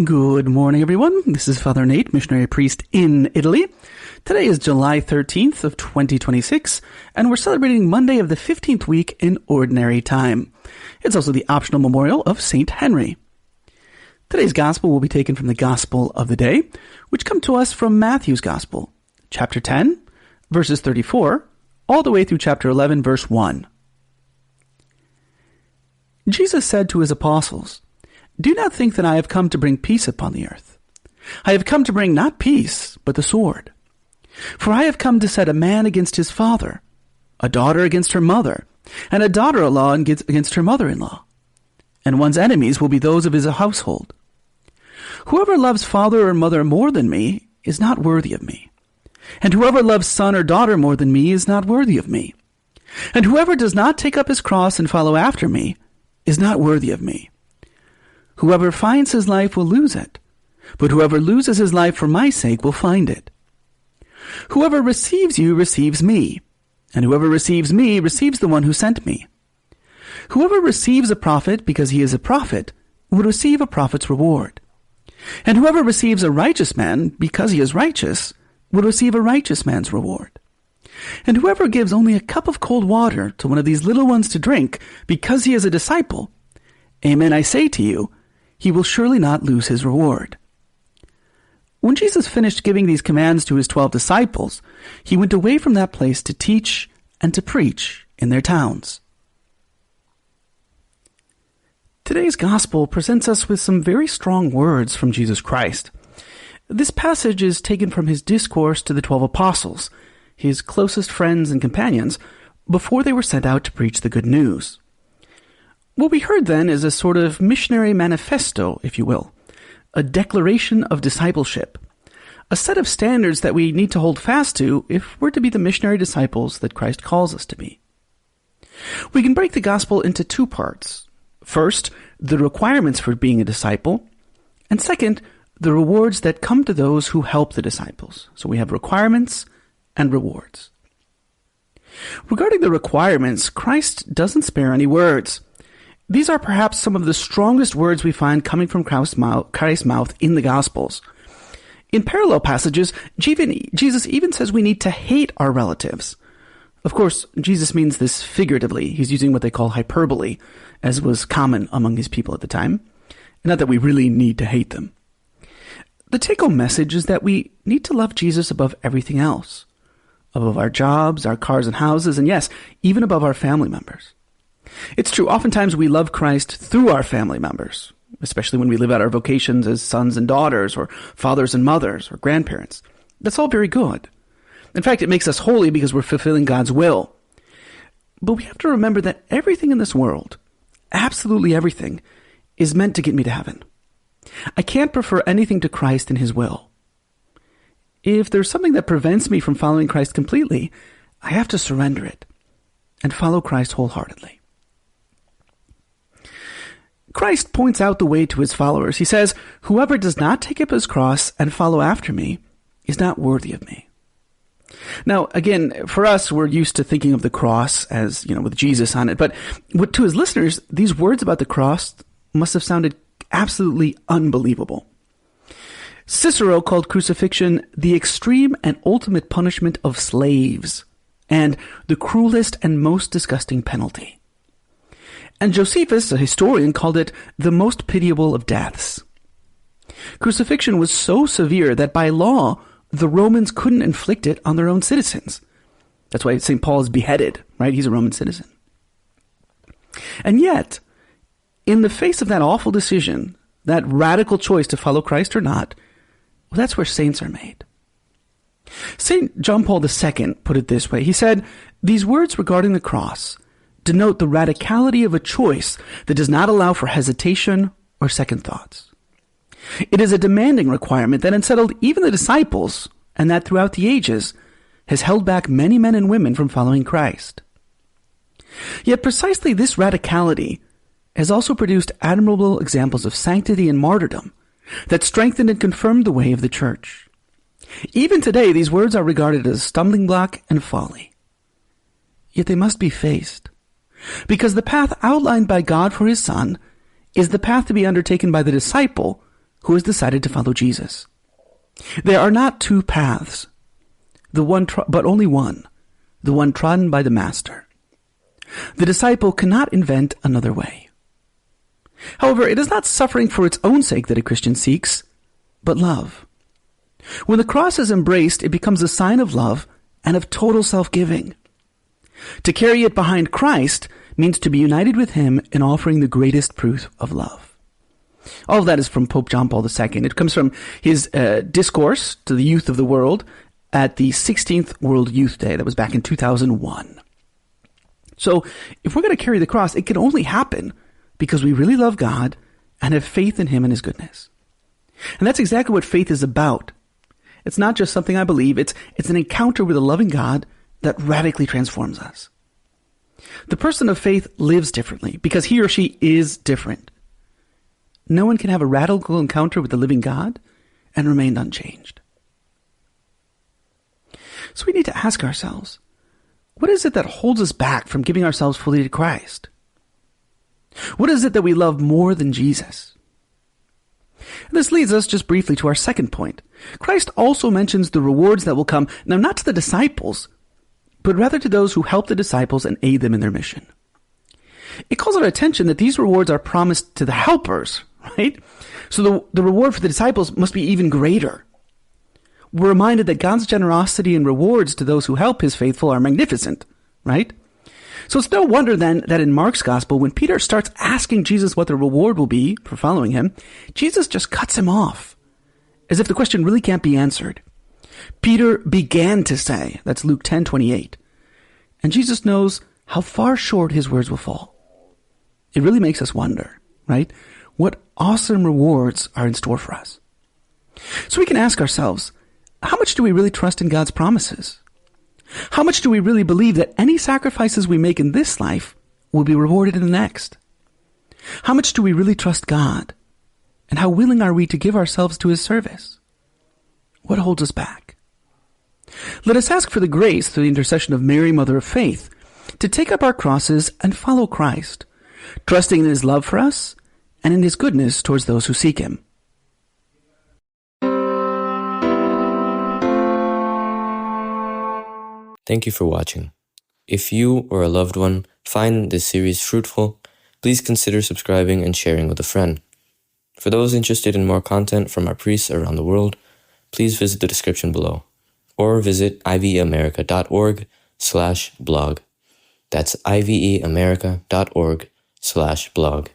Good morning, everyone. This is Father Nate, missionary priest in Italy. Today is July 13th of 2026, and we're celebrating Monday of the 15th week in Ordinary Time. It's also the optional memorial of St. Henry. Today's Gospel will be taken from the Gospel of the day, which come to us from Matthew's Gospel, chapter 10, verses 34, all the way through chapter 11, verse 1. Jesus said to his apostles, "Do not think that I have come to bring peace upon the earth. I have come to bring not peace, but the sword. For I have come to set a man against his father, a daughter against her mother, and a daughter-in-law against her mother-in-law. And one's enemies will be those of his household. Whoever loves father or mother more than me is not worthy of me. And whoever loves son or daughter more than me is not worthy of me. And whoever does not take up his cross and follow after me is not worthy of me. Whoever finds his life will lose it, but whoever loses his life for my sake will find it. Whoever receives you receives me, and whoever receives me receives the one who sent me. Whoever receives a prophet because he is a prophet will receive a prophet's reward. And whoever receives a righteous man because he is righteous will receive a righteous man's reward. And whoever gives only a cup of cold water to one of these little ones to drink because he is a disciple, amen, I say to you, he will surely not lose his reward." When Jesus finished giving these commands to his 12 disciples, he went away from that place to teach and to preach in their towns. Today's gospel presents us with some very strong words from Jesus Christ. This passage is taken from his discourse to the 12 apostles, his closest friends and companions, before they were sent out to preach the good news. What we heard then is a sort of missionary manifesto, if you will, a declaration of discipleship, a set of standards that we need to hold fast to if we're to be the missionary disciples that Christ calls us to be. We can break the gospel into two parts. First, the requirements for being a disciple, and second, the rewards that come to those who help the disciples. So we have requirements and rewards. Regarding the requirements, Christ doesn't spare any words. These are perhaps some of the strongest words we find coming from Christ's mouth in the Gospels. In parallel passages, Jesus even says we need to hate our relatives. Of course, Jesus means this figuratively. He's using what they call hyperbole, as was common among his people at the time. Not that we really need to hate them. The take-home message is that we need to love Jesus above everything else. Above our jobs, our cars and houses, and yes, even above our family members. It's true, oftentimes we love Christ through our family members, especially when we live out our vocations as sons and daughters, or fathers and mothers, or grandparents. That's all very good. In fact, it makes us holy because we're fulfilling God's will. But we have to remember that everything in this world, absolutely everything, is meant to get me to heaven. I can't prefer anything to Christ and his will. If there's something that prevents me from following Christ completely, I have to surrender it and follow Christ wholeheartedly. Christ points out the way to his followers. He says, "Whoever does not take up his cross and follow after me is not worthy of me." Now, again, for us, we're used to thinking of the cross as, with Jesus on it. But to his listeners, these words about the cross must have sounded absolutely unbelievable. Cicero called crucifixion the extreme and ultimate punishment of slaves and the cruelest and most disgusting penalty. And Josephus, a historian, called it the most pitiable of deaths. Crucifixion was so severe that by law, the Romans couldn't inflict it on their own citizens. That's why St. Paul is beheaded, right? He's a Roman citizen. And yet, in the face of that awful decision, that radical choice to follow Christ or not, well, that's where saints are made. St. John Paul II put it this way. He said, "These words regarding the cross denote the radicality of a choice that does not allow for hesitation or second thoughts. It is a demanding requirement that unsettled even the disciples, and that throughout the ages has held back many men and women from following Christ. Yet precisely this radicality has also produced admirable examples of sanctity and martyrdom that strengthened and confirmed the way of the Church. Even today, these words are regarded as a stumbling block and folly. Yet they must be faced, because the path outlined by God for his Son is the path to be undertaken by the disciple who has decided to follow Jesus. There are not two paths, but only one, the one trodden by the Master. The disciple cannot invent another way. However, it is not suffering for its own sake that a Christian seeks, but love. When the cross is embraced, it becomes a sign of love and of total self-giving. To carry it behind Christ means to be united with him in offering the greatest proof of love. All of that is from Pope John Paul II. It comes from his discourse to the youth of the world at the 16th World Youth Day. That was back in 2001. So if we're going to carry the cross, it can only happen because we really love God and have faith in him and his goodness. And that's exactly what faith is about. It's not just something I believe. It's an encounter with a loving God that radically transforms us. The person of faith lives differently because he or she is different. No one can have a radical encounter with the living God and remain unchanged. So we need to ask ourselves, what is it that holds us back from giving ourselves fully to Christ? What is it that we love more than Jesus? And this leads us just briefly to our second point. Christ also mentions the rewards that will come, now not to the disciples, but rather to those who help the disciples and aid them in their mission. It calls our attention that these rewards are promised to the helpers, right? So the reward for the disciples must be even greater. We're reminded that God's generosity and rewards to those who help his faithful are magnificent, right? So it's no wonder then that in Mark's gospel, when Peter starts asking Jesus what the reward will be for following him, Jesus just cuts him off, as if the question really can't be answered. Peter began to say, that's Luke 10:28, and Jesus knows how far short his words will fall. It really makes us wonder, right? What awesome rewards are in store for us. So we can ask ourselves, how much do we really trust in God's promises? How much do we really believe that any sacrifices we make in this life will be rewarded in the next? How much do we really trust God? And how willing are we to give ourselves to his service? What holds us back? Let us ask for the grace through the intercession of Mary, Mother of Faith, to take up our crosses and follow Christ, trusting in his love for us and in his goodness towards those who seek him. Thank you for watching. If you or a loved one find this series fruitful, please consider subscribing and sharing with a friend. For those interested in more content from our priests around the world, please visit the description below or visit iveamerica.org/blog. That's iveamerica.org/blog.